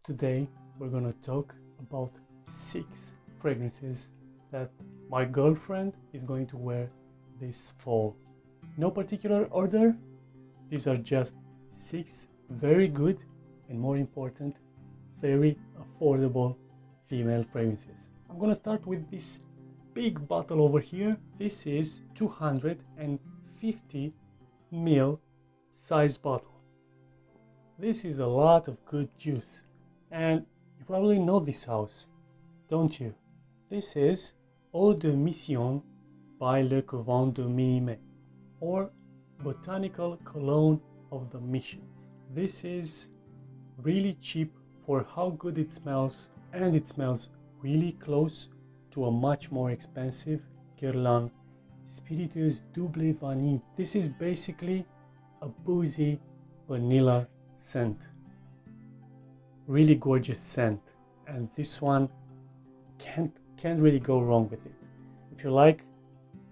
Today we're gonna talk about 6 fragrances that my girlfriend is going to wear this fall. No particular order, these are just 6 very good and, more important, very affordable female fragrances. I'm gonna start with this big bottle over here. This is 250 ml size bottle. This is a lot of good juice, and you probably know this house, don't you? This is Eau de Mission by Le Couvent de Minime, or Botanical Cologne of the Missions. This is really cheap for how good it smells, and it smells really close to a much more expensive Guerlain Spiritueuse Double Vanille. This is basically a boozy vanilla scent. Really gorgeous scent, and this one can't really go wrong with it. If you like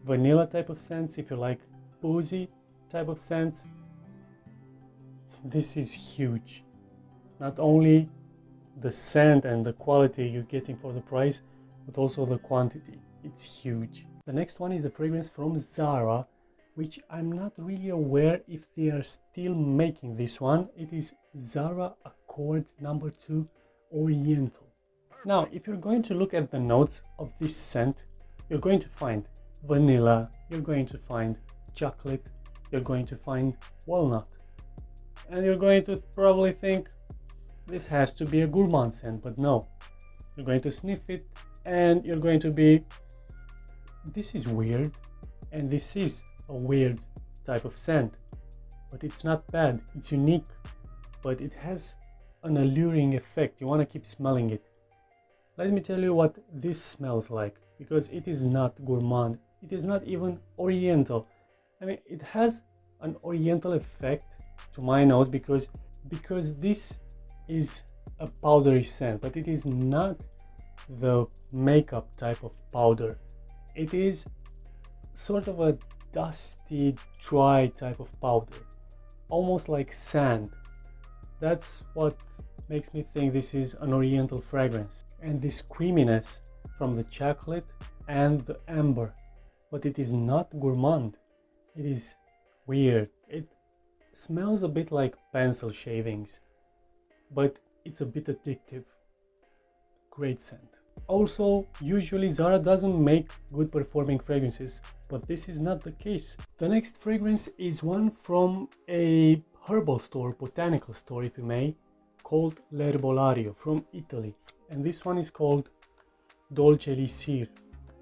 vanilla type of scents, if you like boozy type of scents, this is huge. Not only the scent and the quality you're getting for the price, but also the quantity. It's huge. The next one is a fragrance from Zara, which I'm not really aware if they are still making this one. It is Zara Accord No. 2 Oriental. Now, if you're going to look at the notes of this scent, you're going to find vanilla, you're going to find chocolate, you're going to find walnut. And you're going to probably think this has to be a gourmand scent, but no. You're going to sniff it and you're going to be, this is weird, and this is a weird type of scent, but it's not bad. It's unique, but it has an alluring effect. You want to keep smelling it. Let me tell you what this smells like, because it is not gourmand. It is not even oriental. I mean, it has an oriental effect to my nose because this is a powdery scent, but it is not the makeup type of powder. It is sort of a dusty, dry type of powder, almost like sand. That's what makes me think this is an oriental fragrance. And this creaminess from the chocolate and the amber, but it is not gourmand. It is weird. It smells a bit like pencil shavings, but it's a bit addictive. Great scent. Also, usually Zara doesn't make good performing fragrances, but this is not the case. The next fragrance is one from a herbal store, botanical store if you may, called L'Herbolario from Italy. And this one is called Dolcelisir.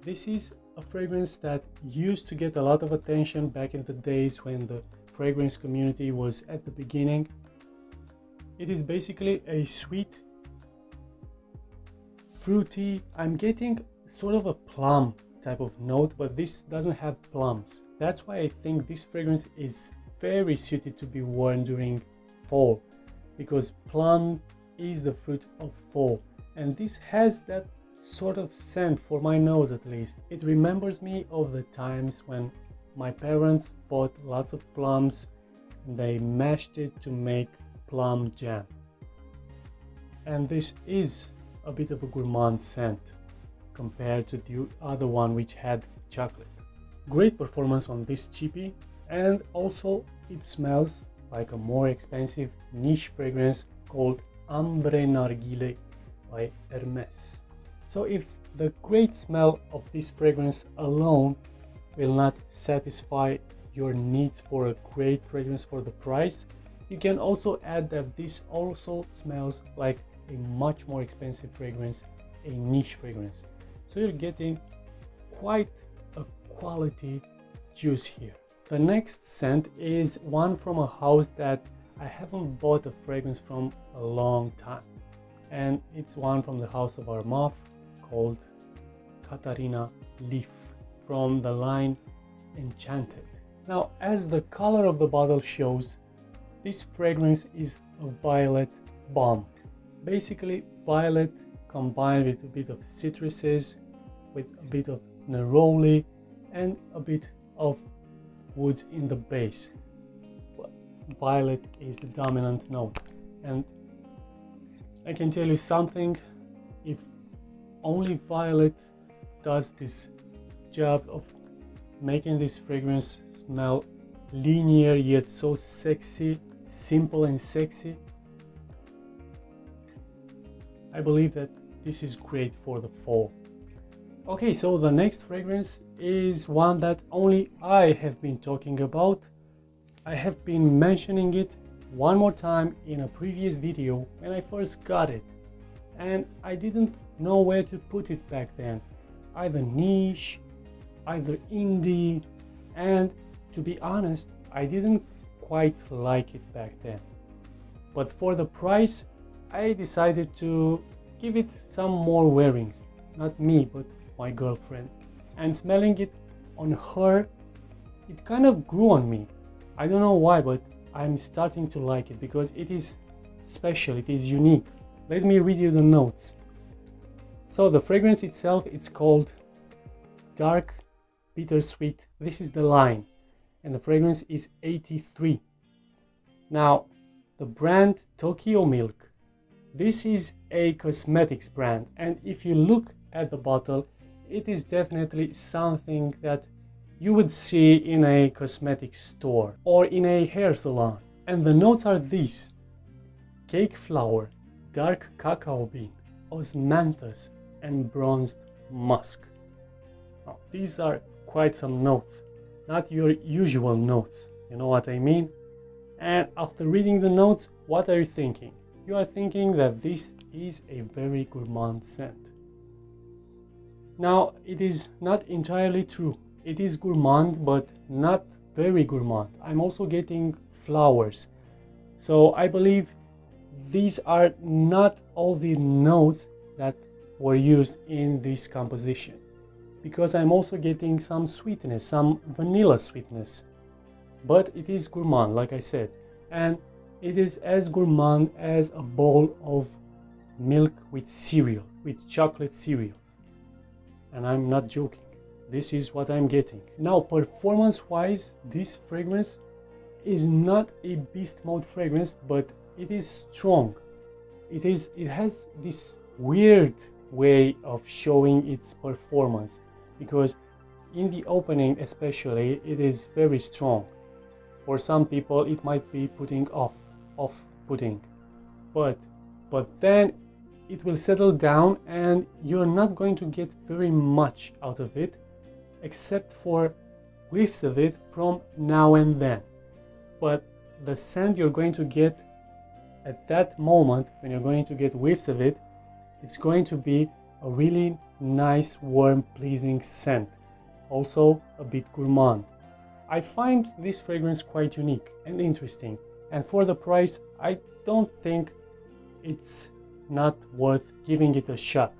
This is a fragrance that used to get a lot of attention back in the days when the fragrance community was at the beginning. It is basically a sweet, fruity, I'm getting sort of a plum type of note, but this doesn't have plums. That's why I think this fragrance is very suited to be worn during fall, because plum is the fruit of fall, and this has that sort of scent for my nose at least. It remembers me of the times when my parents bought lots of plums and they mashed it to make plum jam. And this is a bit of a gourmand scent compared to the other one which had chocolate. Great performance on this cheapie, and also it smells like a more expensive niche fragrance called Ambre Narguilé by Hermès. So if the great smell of this fragrance alone will not satisfy your needs for a great fragrance for the price, you can also add that this also smells like a much more expensive fragrance, a niche fragrance. So you're getting quite a quality juice here. The next scent is one from a house that I haven't bought a fragrance from a long time, and it's one from the house of Armaf called Katerina Leaf from the line Enchanted. Now, as the color of the bottle shows, this fragrance is a violet bomb. Basically violet combined with a bit of citruses, with a bit of neroli and a bit of woods in the base. But violet is the dominant note, and I can tell you something, if only Violet does this job of making this fragrance smell linear yet so sexy, simple and sexy, I believe that this is great for the fall. Okay, so the next fragrance is one that only I have been talking about. I have been mentioning it one more time in a previous video when I first got it, and I didn't know where to put it back then. Either niche, either indie, and to be honest, I didn't quite like it back then. But for the price, I decided to give it some more wearings. Not me, but my girlfriend. And smelling it on her, it kind of grew on me. I don't know why, but I'm starting to like it because it is special, it is unique. Let me read you the notes. So the fragrance itself, it's called Dark Bittersweet. This is the line, and the fragrance is 83. Now, the brand Tokyomilk, this is a cosmetics brand, and if you look at the bottle, it is definitely something that you would see in a cosmetics store or in a hair salon. And the notes are these: cake flour, dark cacao bean, osmanthus, and bronzed musk. Now, these are quite some notes, not your usual notes, you know what I mean? And after reading the notes, what are you thinking? You are thinking that this is a very gourmand scent. Now, it is not entirely true. It is gourmand, but not very gourmand. I'm also getting flowers. So I believe these are not all the notes that were used in this composition, because I'm also getting some sweetness, some vanilla sweetness. But it is gourmand, like I said, and it is as gourmand as a bowl of milk with cereal, with chocolate cereals. And I'm not joking. This is what I'm getting. Now, performance-wise, this fragrance is not a beast mode fragrance, but it is strong. It has this weird way of showing its performance, because in the opening especially, it is very strong. For some people, it might be off-putting, but then it will settle down and you're not going to get very much out of it, except for whiffs of it from now and then. But the scent you're going to get at that moment, when you're going to get whiffs of it, it's going to be a really nice, warm, pleasing scent. Also a bit gourmand. I find this fragrance quite unique and interesting, and for the price, I don't think it's not worth giving it a shot.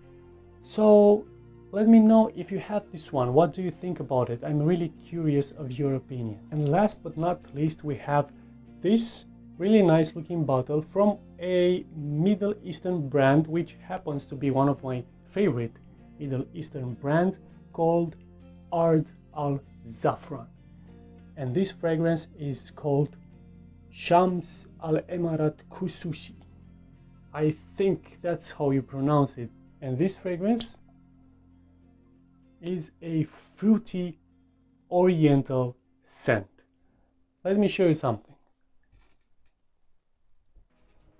So let me know if you have this one. What do you think about it? I'm really curious of your opinion. And last but not least, we have this really nice looking bottle from a Middle Eastern brand, which happens to be one of my favorite Middle Eastern brands, called Ard Al Zaafaran. And this fragrance is called Shams Al Emarat Khususi. I think that's how you pronounce it. And this fragrance is a fruity oriental scent. Let me show you something.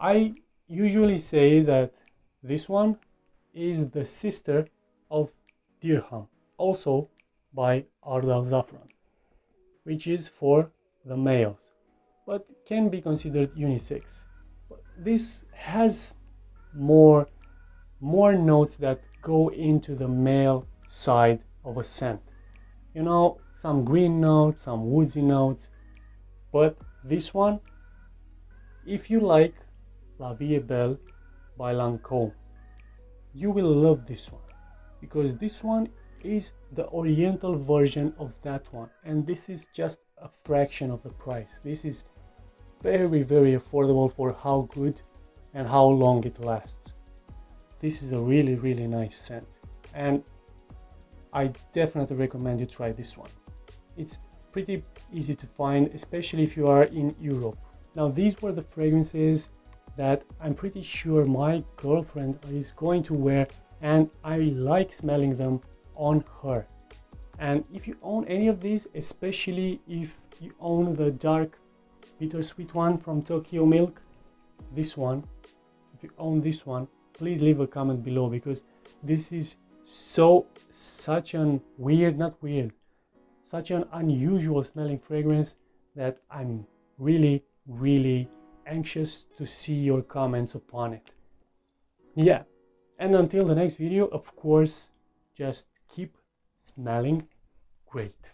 I usually say that this one is the sister of Dirham, also by Ard Al Zaafaran, which is for the males, but can be considered unisex. This has more notes that go into the male side of a scent. You know, some green notes, some woodsy notes. But this one, if you like La Vie est Belle by Lancôme, you will love this one, because this one is the oriental version of that one, and this is just a fraction of the price. This is very, very affordable for how good and how long it lasts. This is a really, really nice scent, and I definitely recommend you try this one. It's pretty easy to find, especially if you are in Europe. Now, these were the fragrances that I'm pretty sure my girlfriend is going to wear, and I like smelling them on her. And if you own any of these, especially if you own the dark bittersweet one from Tokyomilk, this one, if you own this one, please leave a comment below, because this is such an such an unusual smelling fragrance that I'm really anxious to see your comments upon it. Yeah, and until the next video, of course, just keep smelling great.